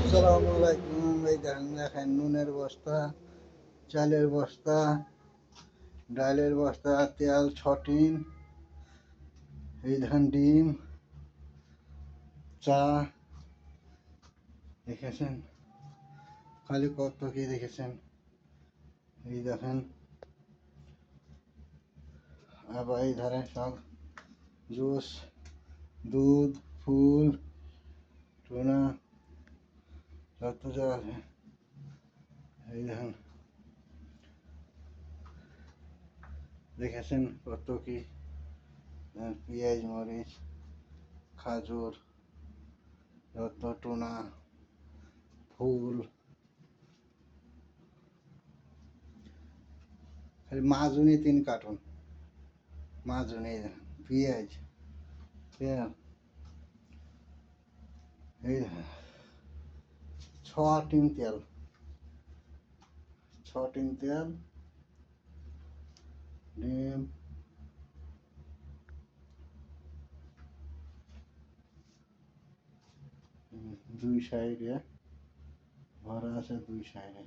আসসালামু আলাইকুম। এই দেখেন নুনের বস্তা, চালের বস্তা, ডালের বস্তা, তেল 6 টিন, এই দেখেন ডিম, চা। দেখেছেন খালি কত কি দেখেছেন। এই দেখেন আবার এই ধারে সব জুস, দুধ, ফুল, টুনা, যত যা আছে। এই দেখেন দেখেছেন কত কি, পেঁয়াজ, মরিচ, খাজুর, যত টুনা, ফুল। খালি মাজুনি 3 কার্টুন, মাজুনি, পেঁয়াজ, তেল। এই দেখেন 6 টিন তেল, 6 টিন তেল, ডিম, দুই সাইডে ভরা আছে, দুই সাইডে।